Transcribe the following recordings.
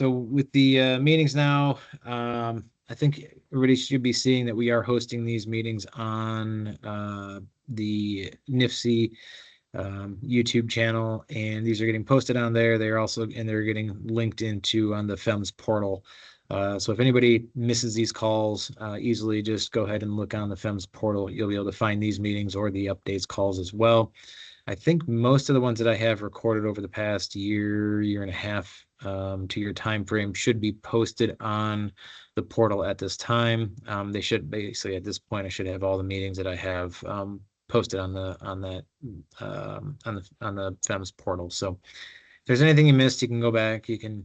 So with the meetings now, I think everybody should be seeing that we are hosting these meetings on the NIFC YouTube channel, and these are getting posted on there. They're getting linked into on the FEMS portal. So if anybody misses these calls, easily just go ahead and look on the FEMS portal. You'll be able to find these meetings or the updates calls as well. I think most of the ones that I have recorded over the past year and a half, 2-year time frame should be posted on the portal at this time. They should basically at this point, I should have all the meetings that I have posted on the FEMS portal. So if there's anything you missed, you can go back. You can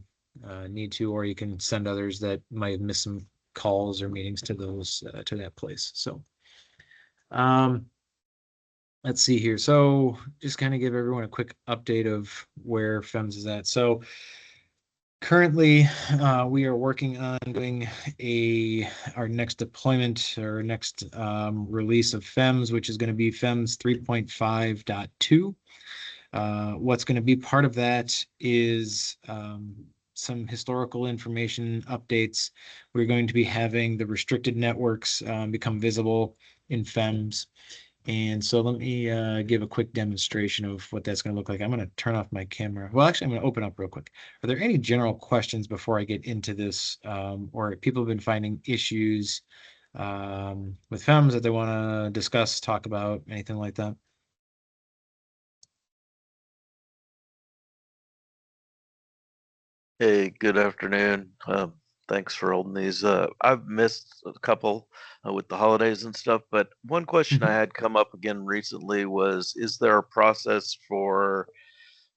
need to, or you can send others that might have missed some calls or meetings to those to that place. So let's see here. So just kind of give everyone a quick update of where FEMS is at. So currently, we are working on doing our next deployment or next release of FEMS, which is going to be FEMS 3.5.2. What's going to be part of that is some historical information updates. We're going to be having the restricted networks become visible in FEMS. And so let me give a quick demonstration of what that's going to look like. I'm going to turn off my camera. Well, actually, I'm going to open up real quick. Are there any general questions before I get into this, or people have been finding issues with FEMS that they want to discuss, talk about, anything like that? Hey, good afternoon. Thanks for holding these. I've missed a couple with the holidays and stuff, but one question I had come up again recently was, is there a process for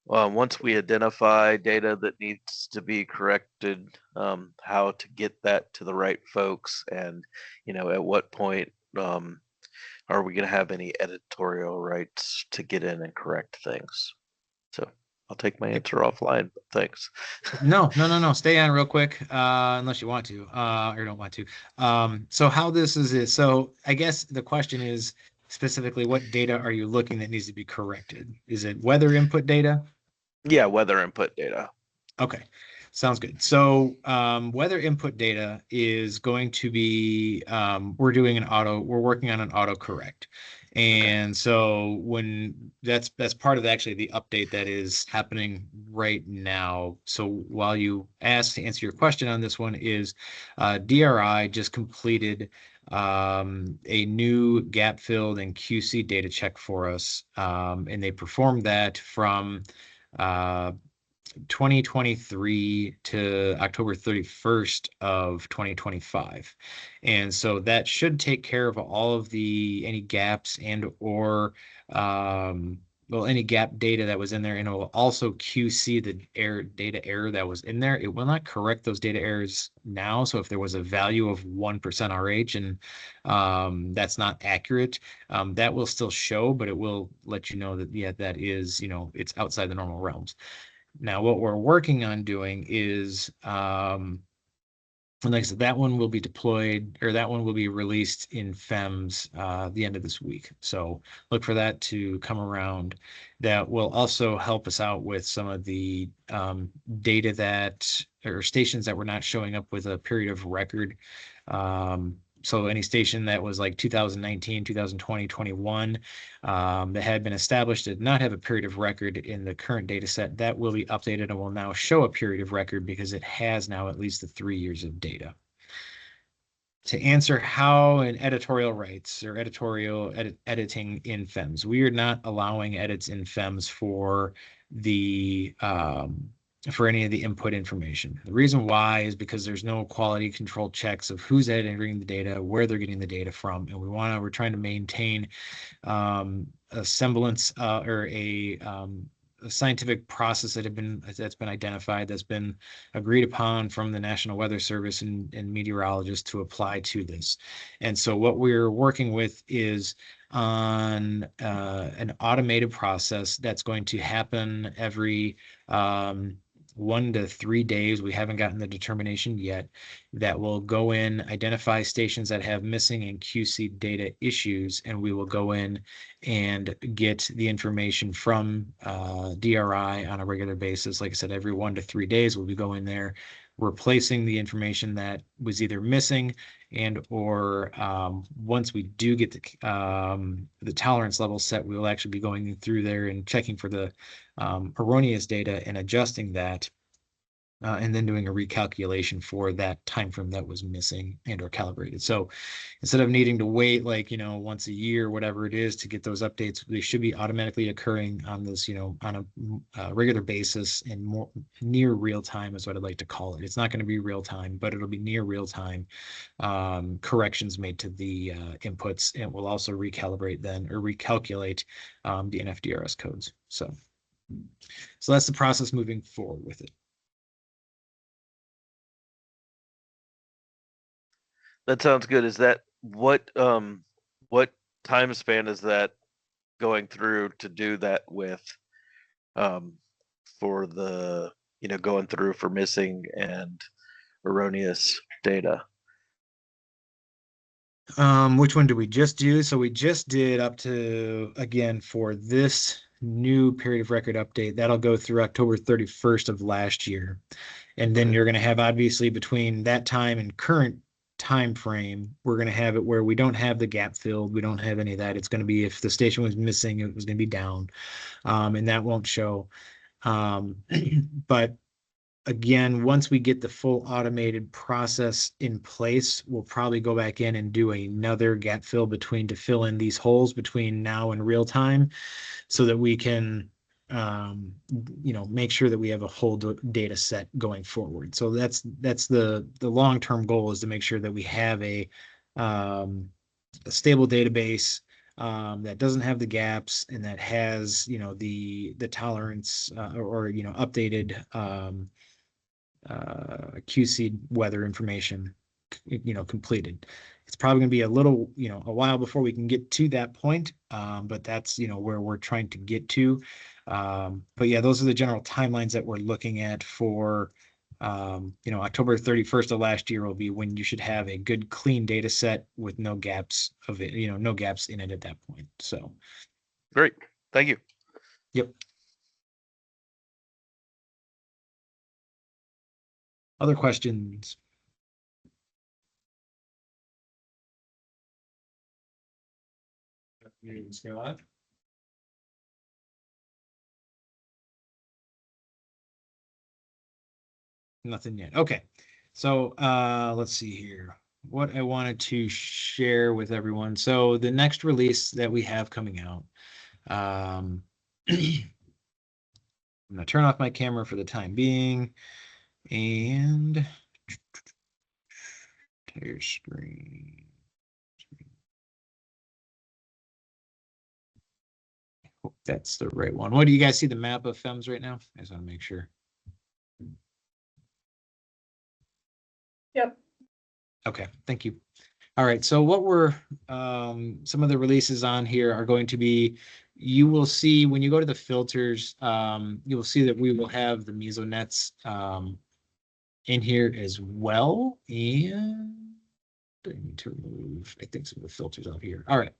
once we identify data that needs to be corrected, how to get that to the right folks, and at what point are we going to have any editorial rights to get in and correct things? So I'll take my answer offline. But thanks. No. Stay on real quick, unless you want to, or don't want to. So how this is. So I guess the question is specifically, what data are you looking that needs to be corrected? Is it weather input data? Yeah, weather input data. Okay, sounds good. So weather input data is going to be, we're working on an autocorrect. And so when that's part of actually the update that is happening right now. So while you asked to answer your question on this one is DRI just completed a new gap filled and QC data check for us. And they performed that from 2023 to October 31st of 2025. And so that should take care of all of any gaps and or any gap data that was in there, and it will also QC the data error that was in there. It will not correct those data errors now. So if there was a value of 1% RH and that's not accurate, that will still show, but it will let you know that, yeah, that is, it's outside the normal realms. Now, what we're working on doing is, and like I said, that one will be deployed, or that one will be released in FEMS the end of this week. So look for that to come around. That will also help us out with some of the data or stations that were not showing up with a period of record. So any station that was like 2019, 2020, 21 that had been established did not have a period of record in the current data set, that will be updated and will now show a period of record because it has now at least the 3 years of data. To answer how an editorial rights or editorial editing in FEMS, we are not allowing edits in FEMS for any of the input information. The reason why is because there's no quality control checks of who's entering the data, where they're getting the data from, and we're trying to maintain a semblance or a scientific process that's been identified, that's been agreed upon from the National Weather Service and meteorologists to apply to this. And so what we're working with is on an automated process that's going to happen every 1 to 3 days. We haven't gotten the determination yet. That will go in, identify stations that have missing and QC data issues, and we will go in and get the information from DRI on a regular basis. Like I said, every 1 to 3 days, we'll be going there, replacing the information that was either missing, and or once we do get the tolerance level set, we will actually be going through there and checking for the erroneous data and adjusting that, and then doing a recalculation for that time frame that was missing and or calibrated. So instead of needing to wait like, once a year, whatever it is, to get those updates, they should be automatically occurring on this, on a regular basis, and more near real time is what I'd like to call it. It's not going to be real time, but it'll be near real time corrections made to the inputs, and it will also recalibrate then, or recalculate the NFDRS codes. So that's the process moving forward with it. That sounds good. Is that what time span is that going through to do that with, um for the, going through for missing and erroneous data? Which one did we just do? So we just did up to, again, for this new period of record update, that'll go through October 31st of last year. And then Okay. you're going to have, obviously, between that time and current time frame, we're going to have it where we don't have the gap filled. We don't have any of that. It's going to be, if the station was missing, it was going to be down. And that won't show. But again, once we get the full automated process in place, we'll probably go back in and do another gap fill to fill in these holes between now and real time, so that we can make sure that we have a whole data set going forward. So that's the long-term goal, is to make sure that we have a stable database that doesn't have the gaps, and that has the tolerance, or updated QC weather information completed. It's probably going to be a while before we can get to that point, but that's where we're trying to get to. But yeah, those are the general timelines that we're looking at for October 31st of last year will be when you should have a good clean data set with no gaps of it, no gaps in it at that point. So Great. Thank you. yep. Other questions? Scott? Nothing yet. Okay. So let's see here. What I wanted to share with everyone. So the next release that we have coming out, I'm gonna turn off my camera for the time being, and entire screen. Hope that's the right one. What do you guys see the map of FEMS right now? I just want to make sure. Yep. Okay, thank you. All right, so what we're some of the releases on here are going to be, you will see when you go to the filters, you will see that we will have the mesonets in here as well. And I need to remove, I think, some of the filters out here. All right.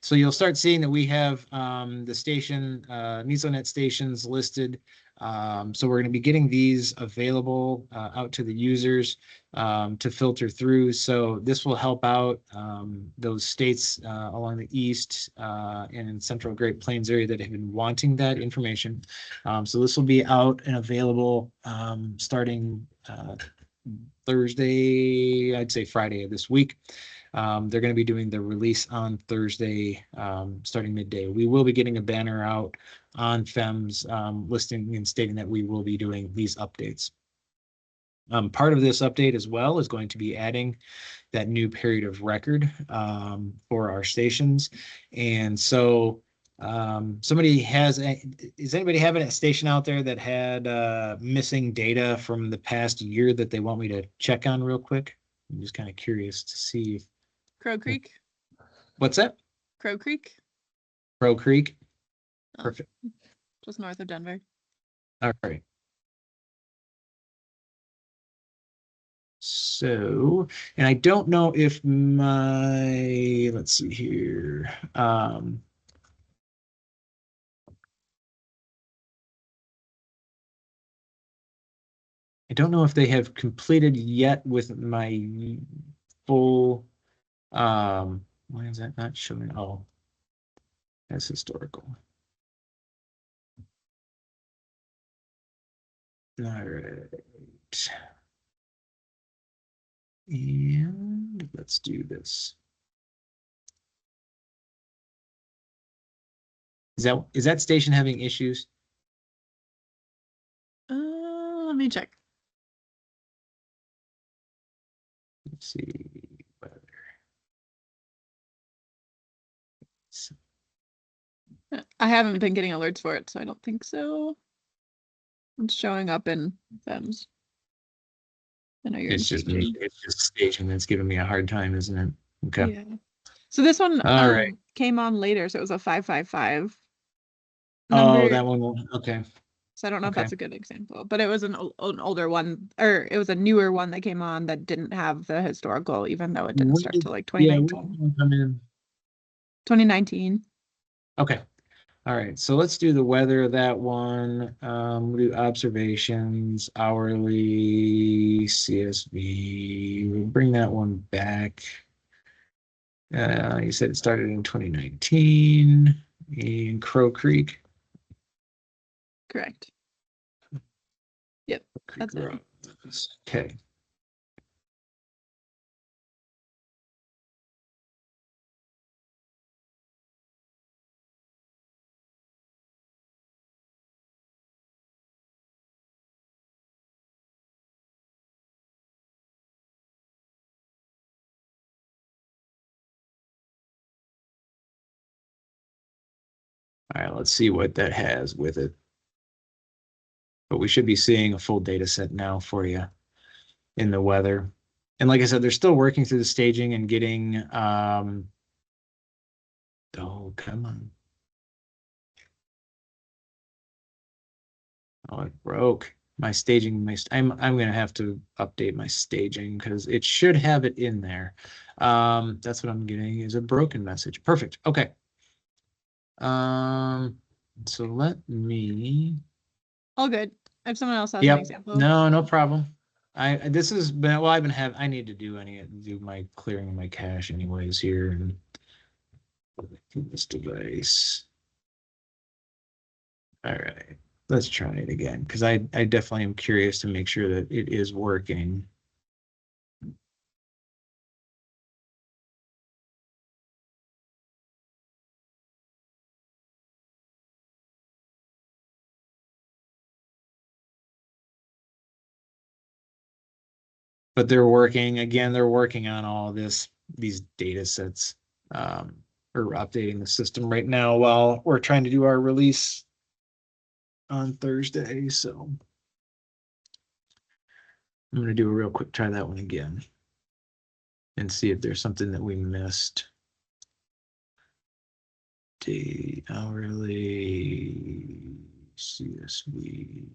So you'll start seeing that we have the station, mesonet stations listed. So we're going to be getting these available out to the users to filter through. So this will help out those states along the east and in central Great Plains area that have been wanting that information. So this will be out and available starting Thursday, I'd say Friday of this week. They're going to be doing the release on Thursday, starting midday. We will be getting a banner out on FEMS listing and stating that we will be doing these updates. Part of this update as well is going to be adding that new period of record for our stations. And so is anybody having a station out there that had missing data from the past year that they want me to check on real quick? I'm just kind of curious to see if Crow Creek. What's that? Crow Creek. Crow Creek. Oh, Perfect. just north of Denver. All right. So, and I don't know if let's see here. I don't know if they have completed yet with my full, why is that not showing? Oh, that's historical. All right. And let's do this. Is that station having issues? Let me check. Let's see. I haven't been getting alerts for it, so I don't think so. It's showing up in FEMS. I know you're in staging. It's just staging that's giving me a hard time, isn't it? Okay. Yeah. So this one All right. came on later, so it was a 555 Oh, number. that one. Okay. So I don't know if Okay. that's a good example, but it was an older one, or it was a newer one that came on that didn't have the historical, even though it didn't When start did, till like yeah, when 2019. did one come in? 2019. Okay. All right. So let's do the weather of that one. We'll do observations, hourly, CSV. We'll bring that one back. You said it started in 2019 in Crow Creek. Correct. Yep. Creek That's it. Road. Okay. All right, let's see what that has with it. But we should be seeing a full data set now for you in the weather. And like I said, they're still working through the staging and getting, oh, come on. Oh, it broke. My staging, I'm gonna have to update my staging because it should have it in there. That's what I'm getting is a broken message. Perfect. Okay. So let me. All good. If someone else has an Yep. example. No problem. This has been well. I need to do my clearing of my cache anyways here and this device. All right. Let's try it again because I definitely am curious to make sure that it is working. But they're working again. They're working on all these data sets. We're updating the system right now while we're trying to do our release on Thursday. So I'm going to do a real quick try that one again and see if there's something that we missed. Day hourly CSV.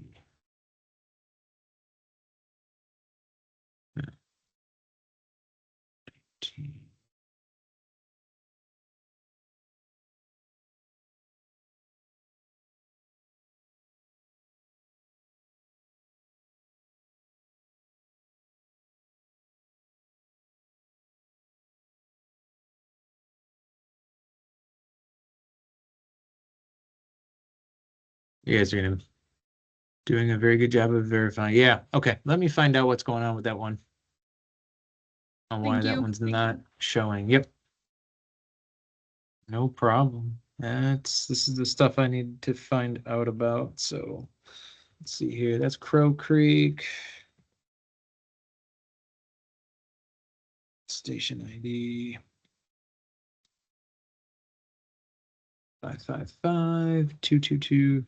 You guys are doing a very good job of verifying. Yeah. Okay. Let me find out what's going on with that one. On why Thank that you. one's not showing. Yep. No problem. This is the stuff I need to find out about. So let's see here. That's Crow Creek. Station ID 555-222-46.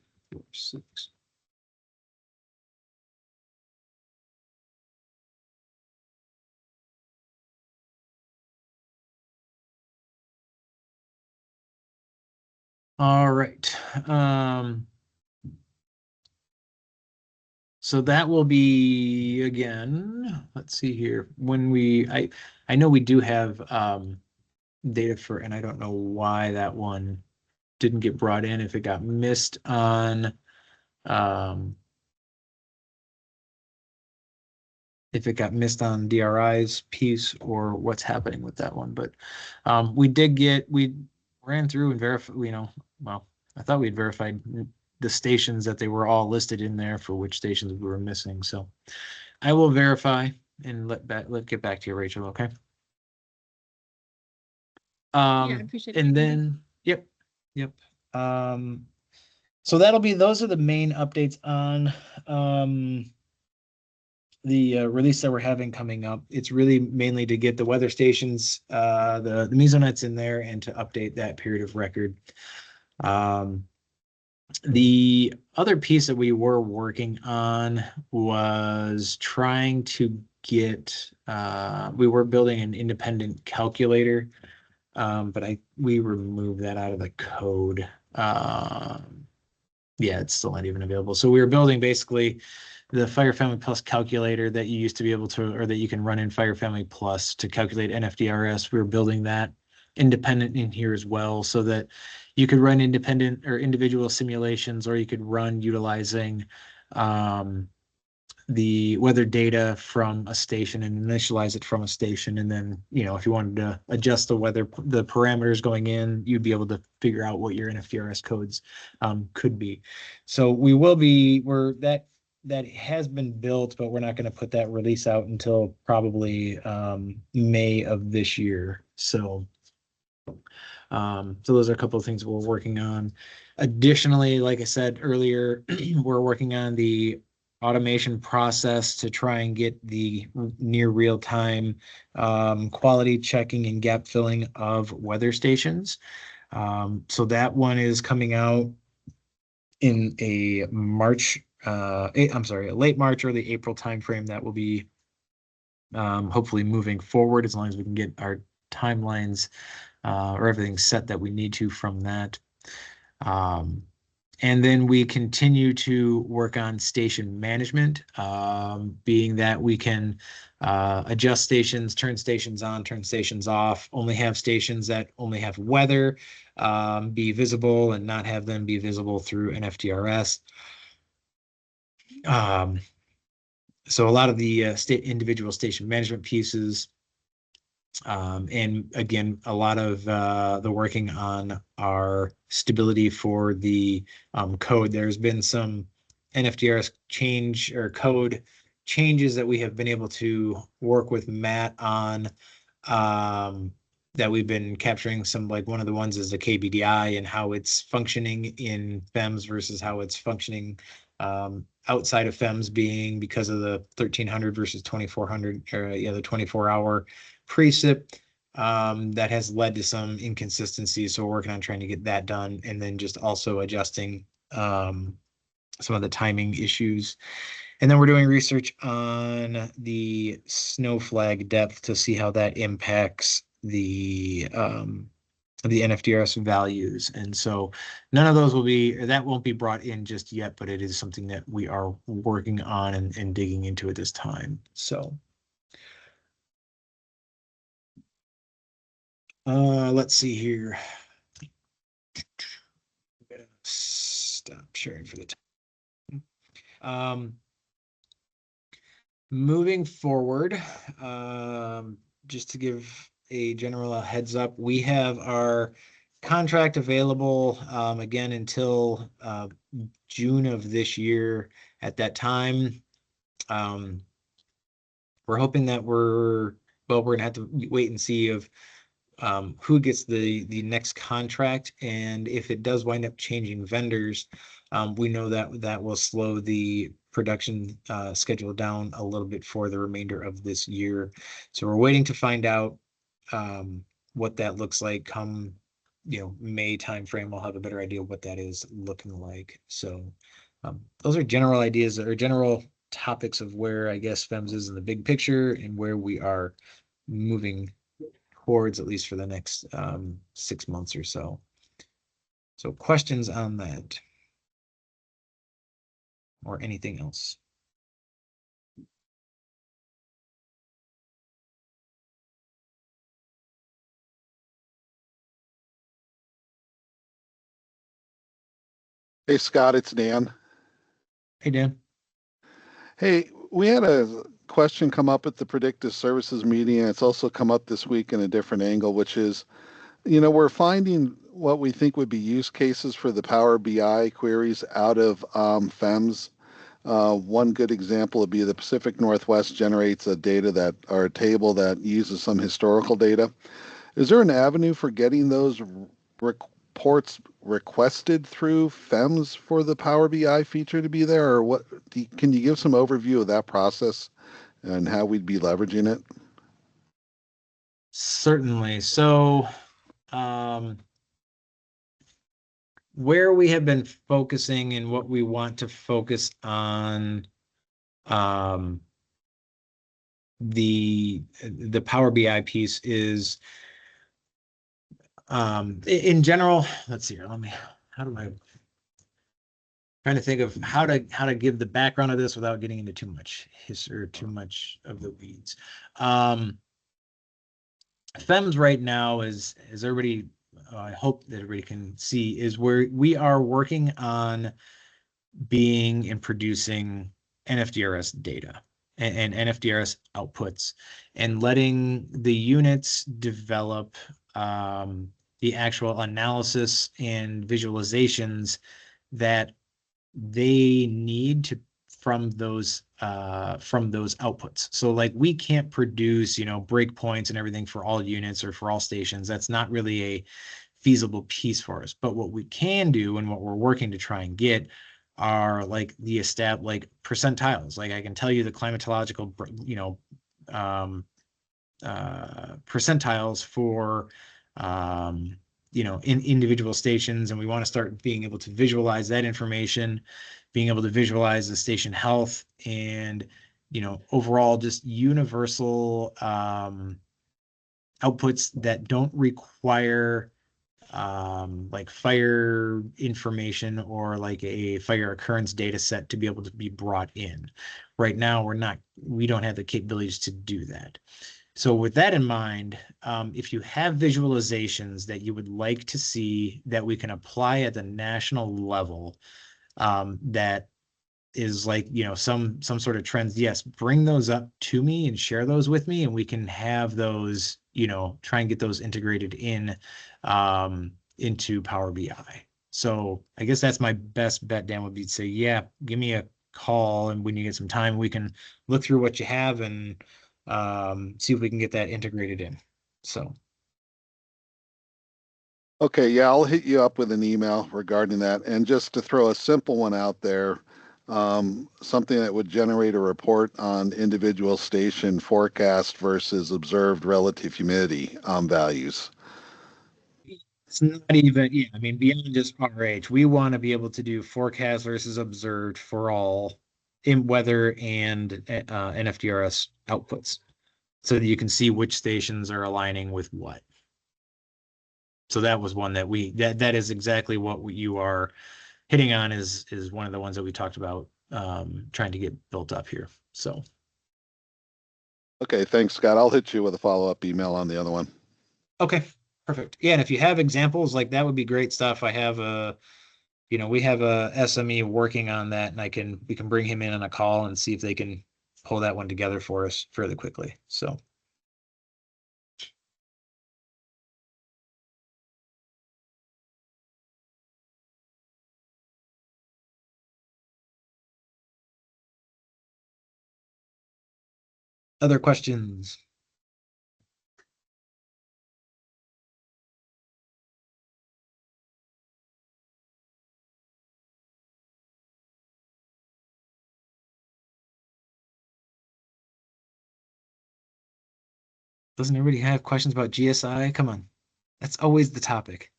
All right. So that will be again, let's see here. I know we do have data for, and I don't know why that one didn't get brought in, if it got missed on if it got missed on DRI's piece or what's happening with that one. But we ran through and verified, well, I thought we'd verified the stations that they were all listed in there for which stations we were missing. So I will verify and let get back to you, Rachel. Okay. Yeah, I appreciate it. And then, yep. So those are the main updates on the release that we're having coming up. It's really mainly to get the weather stations, the mesonets in there, and to update that period of record. The other piece that we were working on was trying to get, we were building an independent calculator, but we removed that out of the code. Yeah, it's still not even available. So we were building basically the Fire Family Plus calculator that you used to be able to, or that you can run in Fire Family Plus to calculate NFDRS. We were building that independent in here as well, so that you could run independent or individual simulations, or you could run utilizing the weather data from a station and initialize it from a station. And then, if you wanted to adjust the parameters going in, you'd be able to figure out what your NFDRS codes could be. So that has been built, but we're not going to put that release out until probably May of this year. So those are a couple of things we're working on. Additionally, like I said earlier, we're working on the automation process to try and get the near real-time quality checking and gap filling of weather stations. So that one is coming out in a late March, early April timeframe. That will be hopefully moving forward, as long as we can get our timelines or everything set that we need to from that. And then we continue to work on station management, being that we can adjust stations, turn stations on, turn stations off, only have stations that only have weather be visible, and not have them be visible through NFDRS. So a lot of the individual station management pieces, and again, a lot of the working on our stability for the code. There's been some NFDRS change or code changes that we have been able to work with Matt on, that we've been capturing. Some, like one of the ones is the KBDI and how it's functioning in FEMS versus how it's functioning outside of FEMS, being because of the 1300 versus 2400, or the 24-hour precip. That has led to some inconsistencies, so we're working on trying to get that done, and then just also adjusting some of the timing issues. And then we're doing research on the snow flag depth to see how that impacts the NFDRS values. And so none of those won't be brought in just yet, but it is something that we are working on and digging into at this time. So let's see here. Stop sharing for the time. Moving forward, just to give a general heads up, we have our contract available again until June of this year. At that time, we're hoping that we're gonna have to wait and see of who gets the next contract, and if it does wind up changing vendors, we know that will slow the production schedule down a little bit for the remainder of this year. So we're waiting to find out what that looks like come May timeframe. We'll have a better idea of what that is looking like. So those are general ideas or general topics of where I guess FEMS is in the big picture and where we are moving towards, at least for the next 6 months or so. So questions on that or anything else? Hey, Scott, it's Dan. Hey, Dan. Hey, we had a question come up at the predictive services meeting, and it's also come up this week in a different angle, which is, we're finding what we think would be use cases for the Power BI queries out of FEMS. One good example would be the Pacific Northwest generates a table that uses some historical data. Is there an avenue for getting those reports requested through FEMS for the Power BI feature to be there, or what? Can you give some overview of that process and how we'd be leveraging it? Certainly. So, where we have been focusing and what we want to focus on, the Power BI piece is, in general, let's see here. Trying to think of how to give the background of this without getting into too much history or too much of the weeds. FEMS right now is everybody, I hope that everybody can see, is where we are working on being and producing NFDRS data and NFDRS outputs, and letting the units develop the actual analysis and visualizations that they need from those outputs. So like, we can't produce, breakpoints and everything for all units or for all stations. That's not really a feasible piece for us. But what we can do, and what we're working to try and get, are like percentiles. Like, I can tell you the climatological, percentiles for, in individual stations, and we want to start being able to visualize that information, being able to visualize the station health, and overall just universal outputs that don't require like fire information or like a fire occurrence data set to be able to be brought in. Right now, we don't have the capabilities to do that. So with that in mind, if you have visualizations that you would like to see that we can apply at the national level, that is like, some sort of trends, yes, bring those up to me and share those with me, and we can have those, try and get those integrated in into Power BI. So I guess that's my best bet, Dan, would be to say, yeah, give me a call, and when you get some time, we can look through what you have and see if we can get that integrated in. So. Okay, yeah, I'll hit you up with an email regarding that. And just to throw a simple one out there, something that would generate a report on individual station forecast versus observed relative humidity values. It's not even, yeah, I mean, beyond just RH, we want to be able to do forecast versus observed for all in weather and NFDRS outputs, so that you can see which stations are aligning with what. So that was one that that is exactly what you are hitting on, is one of the ones that we talked about trying to get built up here. So. Okay, thanks, Scott. I'll hit you with a follow-up email on the other one. Okay, perfect. Yeah, and if you have examples, like, that would be great stuff. I have we have a SME working on that, and we can bring him in on a call and see if they can pull that one together for us fairly quickly. So. Other questions? Doesn't everybody have questions about GSI? Come on. That's always the topic.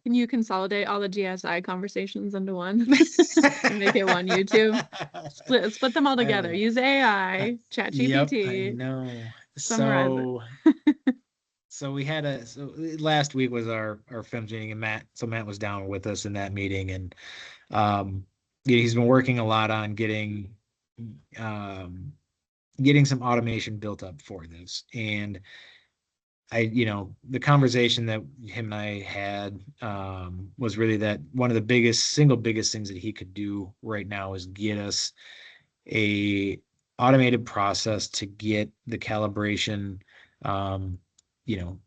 Can you consolidate all the GSI conversations into one and make it one YouTube? Split them all together. Use AI, ChatGPT. Yep, I know. Summarize So we had last week was our FEMS meeting, and Matt was down with us in that meeting, and he's been working a lot on getting some automation built up for this. And the conversation that him and I had was really that one of the single biggest things that he could do right now is get us a automated process to get the calibration,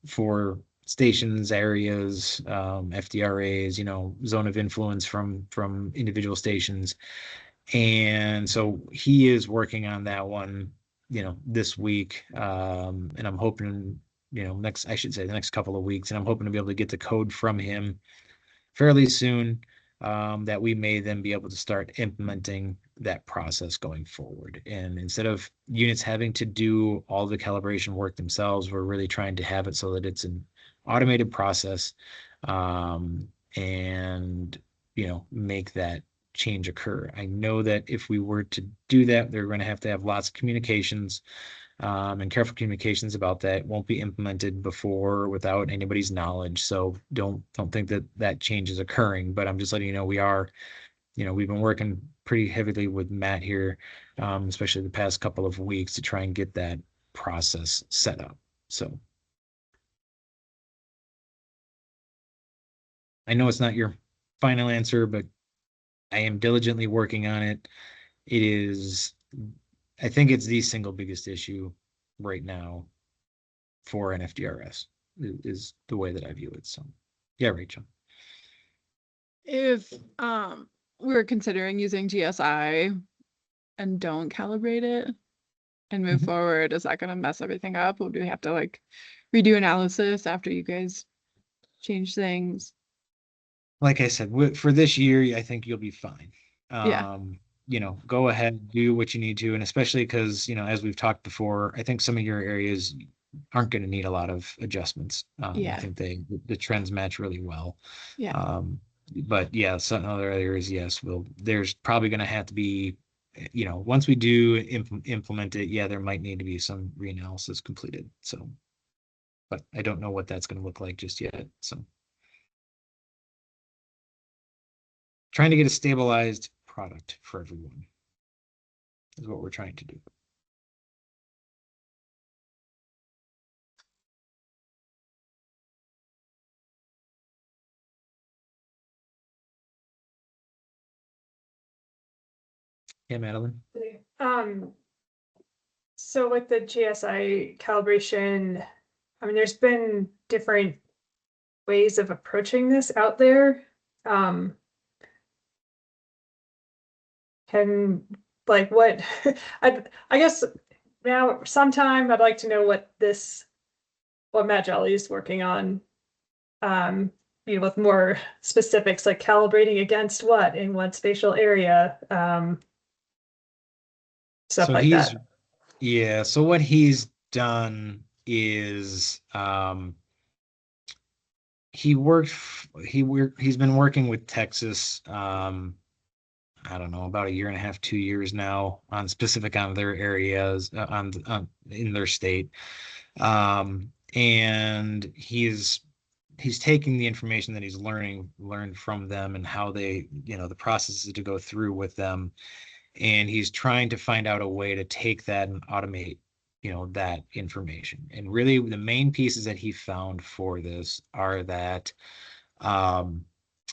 for stations, areas, FDRAs, zone of influence from individual stations. And so he is working on that one, this week. And I'm hoping, I should say the next couple of weeks, and I'm hoping to be able to get the code from him fairly soon, that we may then be able to start implementing that process going forward. And instead of units having to do all the calibration work themselves, we're really trying to have it so that it's an automated process, and make that change occur. I know that if we were to do that, they're going to have lots of communications, and careful communications about that. It won't be implemented before without anybody's knowledge. So don't think that that change is occurring. But I'm just letting you know we've been working pretty heavily with Matt here, especially the past couple of weeks, to try and get that process set up. So I know it's not your final answer, but I am diligently working on it. It is, I think it's the single biggest issue right now for an FDRS is the way that I view it. So yeah, Rachel. If we're considering using GSI and don't calibrate it and move forward, is that going to mess everything up? Or do we have to like redo analysis after you guys change things? Like I said, for this year, I think you'll be fine. Yeah. Go ahead, do what you need to, and especially because, as we've talked before, I think some of your areas aren't going to need a lot of adjustments. I Yeah. think the trends match really well. Yeah. But yeah, some other areas, yes, there's probably going to have to be, once we do implement it, yeah, there might need to be some reanalysis completed. So, but I don't know what that's going to look like just yet. So trying to get a stabilized product for everyone is what we're trying to do. Yeah, Madeline. Um, so with the GSI calibration, I mean, there's been different ways of approaching this out there. Can like what I guess now sometime I'd like to know what Matt Jolly is working on. With more specifics like calibrating against what in what spatial area, stuff So like that. yeah, so what he's done is he's been working with Texas, I don't know, about a year and a half, 2 years now, on their areas, in their state. And he's taking the information that he's learned from them and how they, the processes to go through with them, and he's trying to find out a way to take that and automate, that information. And really the main pieces that he found for this are that the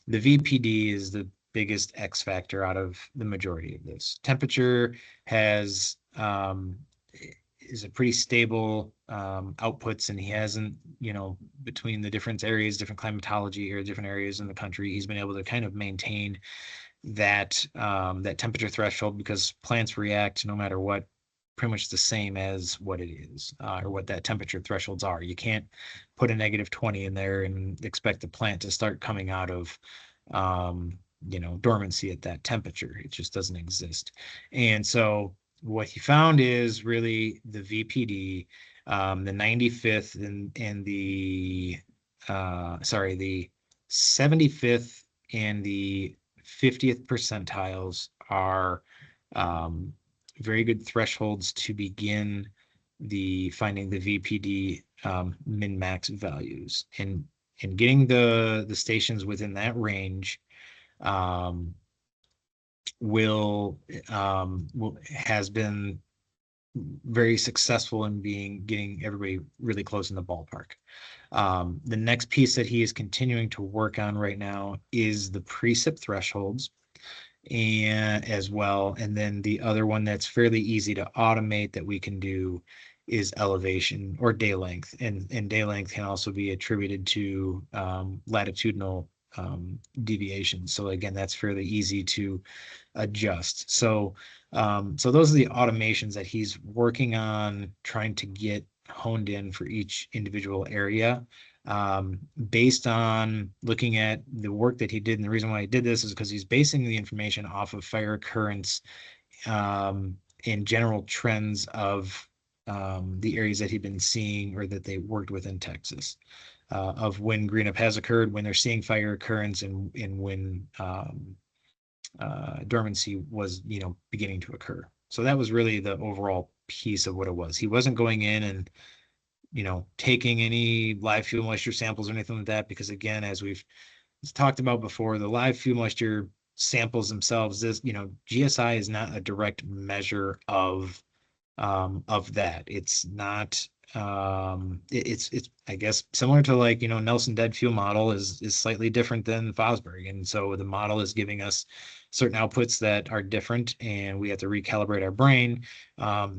VPD is the biggest X factor out of the majority of this. Temperature has is a pretty stable outputs, and he hasn't, between the different areas, different climatology or different areas in the country, he's been able to kind of maintain that temperature threshold, because plants react no matter what, pretty much the same as what it is, or what that temperature thresholds are. You can't put a -20 in there and expect the plant to start coming out of dormancy at that temperature. It just doesn't exist. And so what he found is really the VPD, the 95th and the the 75th and the 50th percentiles are very good thresholds to begin finding the VPD min max values, and getting the stations within that range will has been very successful in getting everybody really close in the ballpark. The next piece that he is continuing to work on right now is the precip thresholds and as well. And then the other one that's fairly easy to automate that we can do is elevation or day length. And day length can also be attributed to latitudinal deviations. So again, that's fairly easy to adjust. So those are the automations that he's working on trying to get honed in for each individual area. Based on looking at the work that he did, and the reason why he did this is because he's basing the information off of fire occurrence and general trends of the areas that he'd been seeing or that they worked with in Texas, of when green up has occurred, when they're seeing fire occurrence, and when dormancy was, beginning to occur. So that was really the overall piece of what it was. He wasn't going in and, taking any live fuel moisture samples or anything like that, because again, as we've talked about before, the live fuel moisture samples themselves, GSI is not a direct measure of that. It's not it's I guess similar to, like, Nelson dead fuel model is slightly different than Fosbury, and so the model is giving us certain outputs that are different, and we have to recalibrate our brain.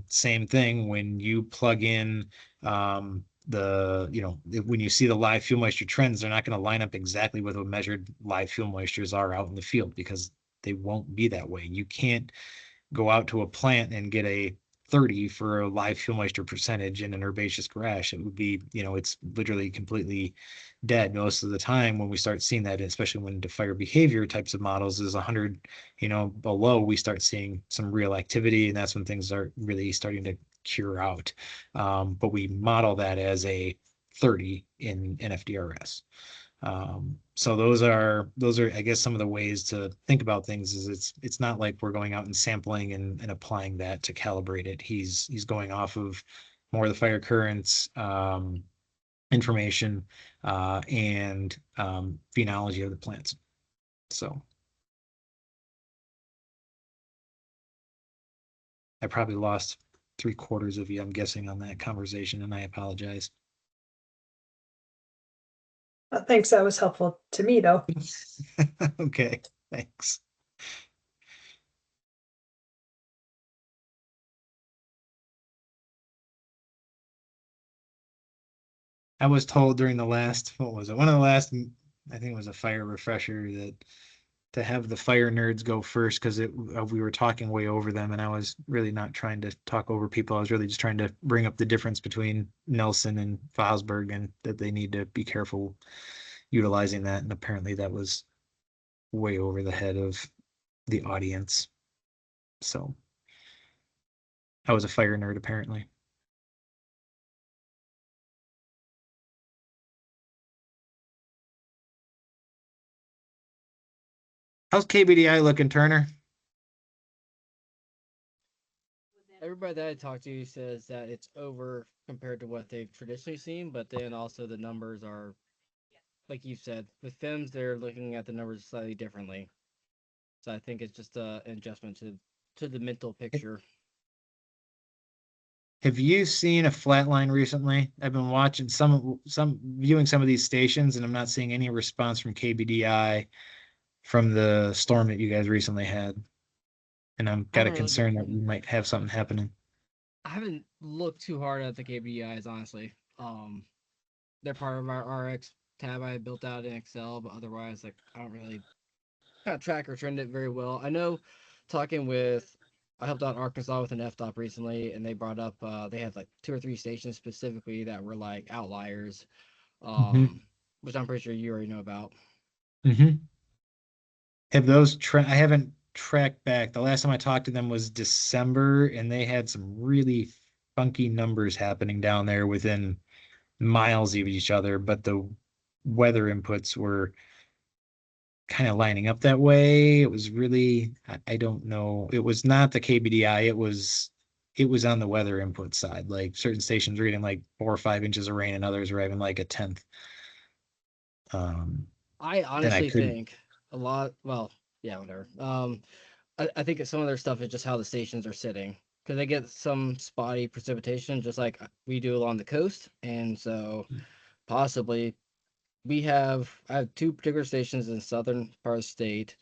Same thing when you plug in when you see the live fuel moisture trends, they're not going to line up exactly with what measured live fuel moistures are out in the field, because they won't be that way. You can't go out to a plant and get a 30 for a live fuel moisture percentage in an herbaceous grass. It would be, it's literally completely dead most of the time. When we start seeing that, especially when the fire behavior types of models is 100, below, we start seeing some real activity, and that's when things are really starting to cure out. But we model that as a 30 in NFDRS. So those are, I guess, some of the ways to think about things. Is it's not like we're going out and sampling and applying that to calibrate it. He's going off of more of the fire currents information and phenology of the plants. So I probably lost 3/4 of you, I'm guessing, on that conversation, and I apologize. Thanks, that was helpful to me, though. Okay, thanks. I was told during the last, what was it? One of the last, I think it was a fire refresher, that to have the fire nerds go first, because we were talking way over them, and I was really not trying to talk over people. I was really just trying to bring up the difference between Nelson and Fosberg, and that they need to be careful utilizing that. And apparently that was way over the head of the audience. So I was a fire nerd, apparently. How's KBDI looking, Turner? Everybody that I talked to says that it's over compared to what they've traditionally seen, but then also the numbers are, like you said, with FEMS, they're looking at the numbers slightly differently. So I think it's just an adjustment to the mental picture. Have you seen a flat line recently? I've been watching viewing some of these stations, and I'm not seeing any response from KBDI from the storm that you guys recently had. And I'm got a concern that we might have something happening. I haven't looked too hard at the KBDIs, honestly. They're part of our RX tab I built out in Excel, but otherwise, like, I don't really track or trend it very well. I know, I helped out Arkansas with an FDOP recently, and they brought up they had like 2 or 3 stations specifically that were like outliers, which I'm pretty sure you already know about. Have those I haven't tracked back. The last time I talked to them was December, and they had some really funky numbers happening down there within miles of each other, but the weather inputs were kind of lining up that way. It was really, I don't know. It was not the KBDI. It was on the weather input side. Like certain stations reading like 4 or 5 inches of rain, and others were having like a 10th. I honestly think a lot. Well, yeah, whatever. I think some of their stuff is just how the stations are sitting. because they get some spotty precipitation, just like we do along the coast, and so possibly I have two particular stations in the southern part of the state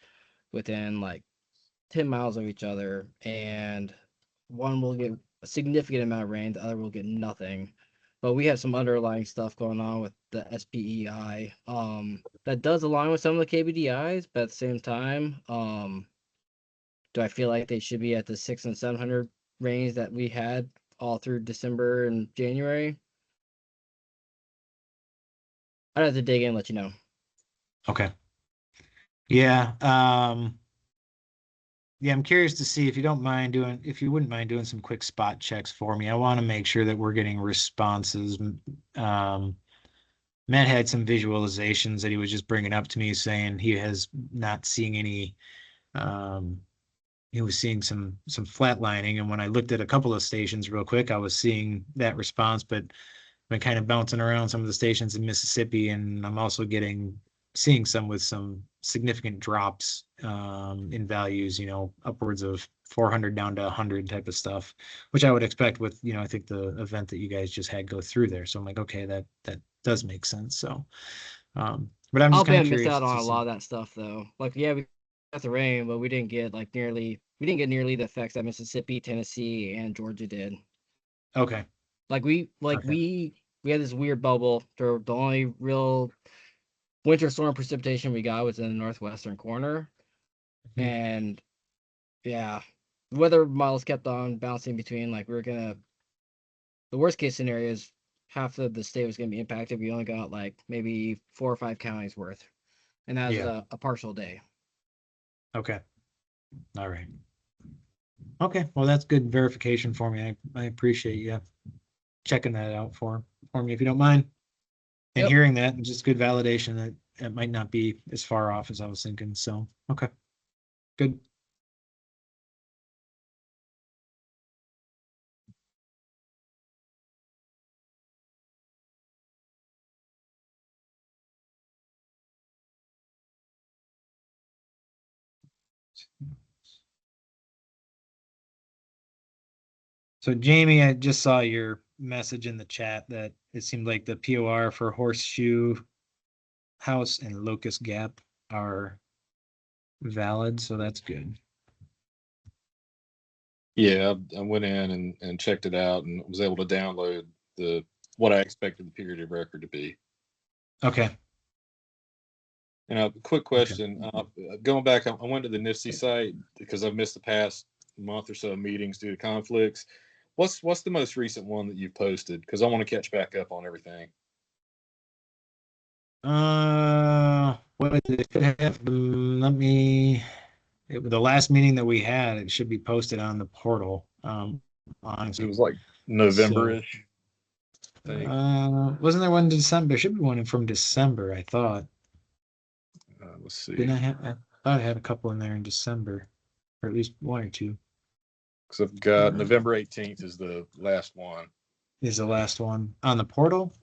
within like 10 miles of each other, and one will get a significant amount of rain, the other will get nothing. But we have some underlying stuff going on with the SPEI that does align with some of the KBDIs, but at the same time, do I feel like they should be at the 600 and 700 range that we had all through December and January? I'd have to dig in and let you know. Okay. Yeah. Yeah, I'm curious to see if you wouldn't mind doing some quick spot checks for me. I want to make sure that we're getting responses. Matt had some visualizations that he was just bringing up to me saying he has not seeing any, um, he was seeing some flatlining. And when I looked at a couple of stations real quick, I was seeing that response, but been kind of bouncing around some of the stations in Mississippi, and I'm also seeing some with some significant drops in values, upwards of 400 down to 100 type of stuff, which I would expect with, I think the event that you guys just had go through there. So I'm like, okay, that does make sense. So, but I'm just kind of Alabama missed curious out on to a lot see. of that stuff though. Like, yeah, we got the rain, but we didn't get nearly the effects that Mississippi, Tennessee, and Georgia did. Okay. Like Okay. we had this weird bubble. The only real winter storm precipitation we got was in the northwestern corner, Mhm. and yeah, weather models kept on bouncing between like the worst case scenario is half of the state was gonna be impacted. We only got like maybe 4 or 5 counties worth, and that was Yeah. a partial day. Okay. All right. Okay. Well, that's good verification for me. I appreciate you checking that out for me if you don't mind. And Yep. hearing that, and just good validation that it might not be as far off as I was thinking. So, okay, good. So, Jamie, I just saw your message in the chat that it seemed like the POR for Horseshoe House and Locust Gap are valid. So that's good. Yeah, I went in and checked it out and was able to download what I expected the period of record to be. Okay. And a quick Okay. question, going back, I went to the NIFC site because I've missed the past month or so of meetings due to conflicts. What's the most recent one that you've posted? Because I want to catch back up on everything. What did it should have? Let me. The last meeting that we had, it should be posted on the portal. It Honestly. was like So, November-ish, I think. wasn't there one in December? There should be one from December, I thought. Let's see. Didn't I thought I had a couple in there in December, or at least one or two. Because I've got Uh, November 18th is the last one. is the last one on the portal?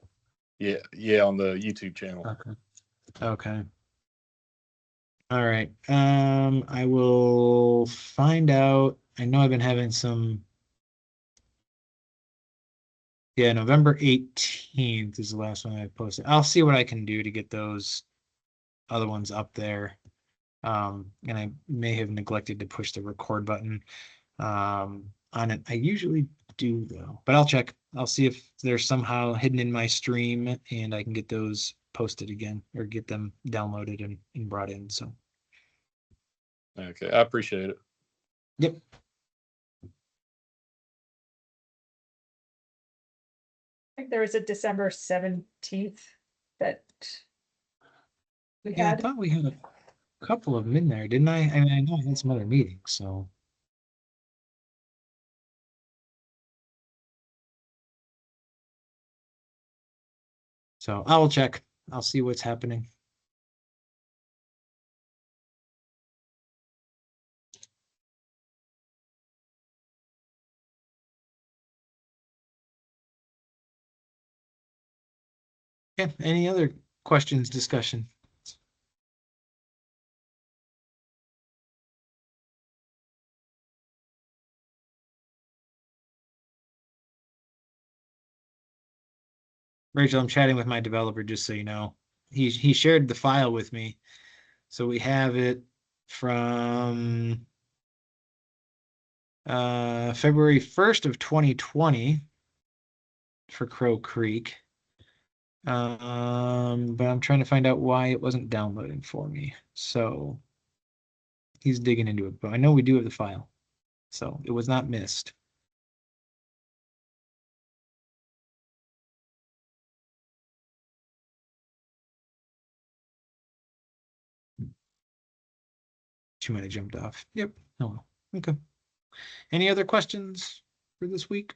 Yeah, on the YouTube channel. Okay. Okay. All right. I will find out. I know I've been having some. Yeah, November 18th is the last one I posted. I'll see what I can do to get those other ones up there. And I may have neglected to push the record button on it. I usually do though, but I'll check. I'll see if they're somehow hidden in my stream and I can get those posted again or get them downloaded and brought in. So, Okay, I appreciate it. yep. I think there was a December 17th that we Yeah, I had. thought we had a couple of them in there, didn't I? I mean, I know I had some other meetings, so. So I will check. I'll see what's happening. Yeah, any other questions, discussion? Rachel, I'm chatting with my developer, just so you know. He shared the file with me. So we have it from February 1st of 2020 for Crow Creek. But I'm trying to find out why it wasn't downloading for me. So he's digging into it, but I know we do have the file. So it was not missed. She might have jumped off. Yep. Oh, well. Okay. Any other questions for this week?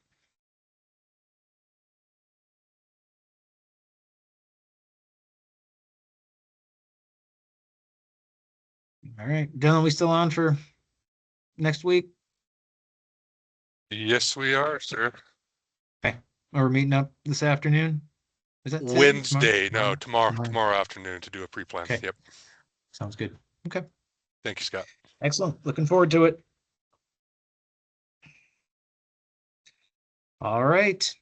All right. Dylan, we still on for next week? Yes, we are, sir. Okay. Or we're meeting up this afternoon? Is that today? Wednesday. No, tomorrow Tomorrow. tomorrow afternoon to do a pre-plan. Okay. Yep. Sounds good. Okay. Thank you, Scott. Excellent. Looking forward to it. All right.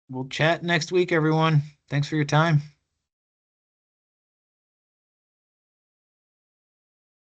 We'll chat next week, everyone. Thanks for your time.